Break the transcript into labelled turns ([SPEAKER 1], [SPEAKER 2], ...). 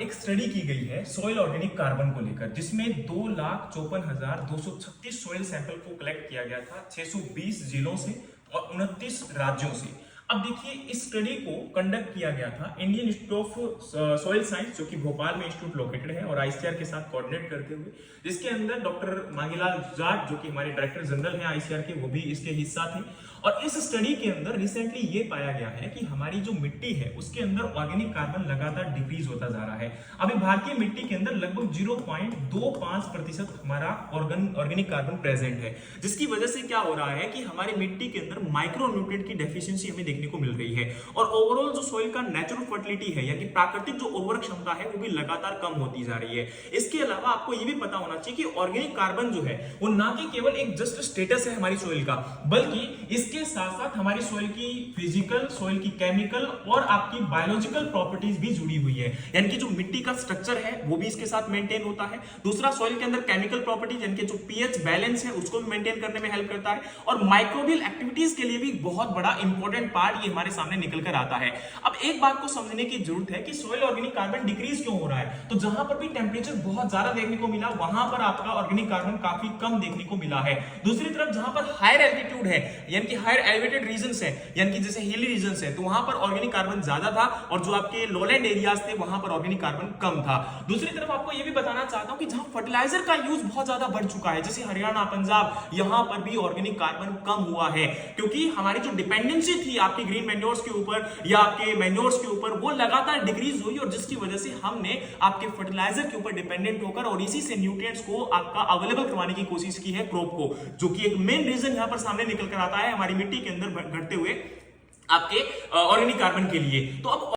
[SPEAKER 1] एक स्टडी की गई है सॉइल ऑर्गेनिक कार्बन को लेकर, जिसमें 2,54,236 सॉइल सैंपल को कलेक्ट किया गया था 620 जिलों से और 29 राज्यों से। अब देखिए, इस स्टडी को कंडक्ट किया गया था Indian institute of soil science, जो कि भोपाल में इंस्टीट्यूट लोकेटेड है, और आईसीआर के साथ कोऑर्डिनेट करते हुए, जिसके अंदर डॉक्टर मांगीलाल जाट, जो कि हमारे डायरेक्टर जनरल हैं आईसीआर के, वो भी इसके हिस्सा थे। और इस स्टडी के अंदर रिसेंटली ये पाया गया है कि हमारी जो मिट्टी है उसके अंदर ऑर्गेनिक कार्बन लगातार डिक्रीज होता जा रहा है। अभी भारतीय मिट्टी के अंदर लगभग 0.25% हमारा ऑर्गेनिक कार्बन प्रेजेंट है, जिसकी वजह से क्या हो रहा है कि हमारी मिट्टी के अंदर माइक्रो न्यूट्रिएंट की डेफिशिएंसी हमें देखने को मिल रही है, और ओवरऑल जो सॉइल का नेचुरल फर्टिलिटी है, यानी प्राकृतिक जो उर्वरक क्षमता है, वो भी लगातार कम होती जा रही है। इसके अलावा आपको ये भी पता होना चाहिए कि ऑर्गेनिक कार्बन जो है वो ना कि केवल एक जस्ट स्टेटस है हमारी सॉइल का, बल्कि इसके साथ साथ हमारी सॉइल की फिजिकल, सॉइल की केमिकल और आपकी बायोलॉजिकल प्रॉपर्टीज भी जुड़ी हुई है। यानी कि जो मिट्टी का स्ट्रक्चर है वो भी इसके साथ मेंटेन होता है। दूसरा, सॉइल के अंदर केमिकल प्रॉपर्टीज, यानी कि जो पीएच बैलेंस है उसको भी मेंटेन करने में हेल्प करता है, और माइक्रोबियल एक्टिविटीज के लिए भी बहुत बड़ा इंपॉर्टेंट पार्ट ये हमारे सामने निकल कर आता है। अब एक बात को समझने की जरूरत है कि सॉइल ऑर्गेनिक कार्बन डिक्रीज क्यों हो रहा है। तो जहां पर भी टेम्परेचर बहुत ज्यादा देखने को मिला, वहां पर आपका ऑर्गेनिक कार्बन काफी कम देखने को मिला है। दूसरी तरफ जहां पर हायर एल्टीट्यूड है, यानी कि हायर एलिवेटेड रीजन्स है, यानी कि जैसे हिली रीजन्स है, तो वहां पर ऑर्गेनिक कार्बन ज्यादा था, और जो आपके लोलैंड एरियाज थे वहां पर ऑर्गेनिक कार्बन कम था। दूसरी तरफ आपको यह भी बताना चाहता हूं कि जहां फर्टिलाइजर का यूज बहुत ज्यादा बढ़ चुका है, जैसे हरियाणा, पंजाब, यहां पर भी ऑर्गेनिक कार्बन कम हुआ है, क्योंकि हमारी जो डिपेंडेंसी थी आपकी ग्रीन मैन्योर्स के ऊपर या आपके मैन्योर्स के ऊपर, वो लगातार डिक्रीज हुई, और जिसकी वजह से हमने आपके फर्टिलाइजर के ऊपर डिपेंडेंट होकर और इसी से न्यूट्रिएंट्स को आपका अवेलेबल करवाने की कोशिश की है क्रॉप को, जो कि एक मेन रीजन यहां पर सामने निकल कर आता है हमारी मिट्टी के अंदर घटते हुए आपके ऑर्गेनिक कार्बन के लिए। तो अब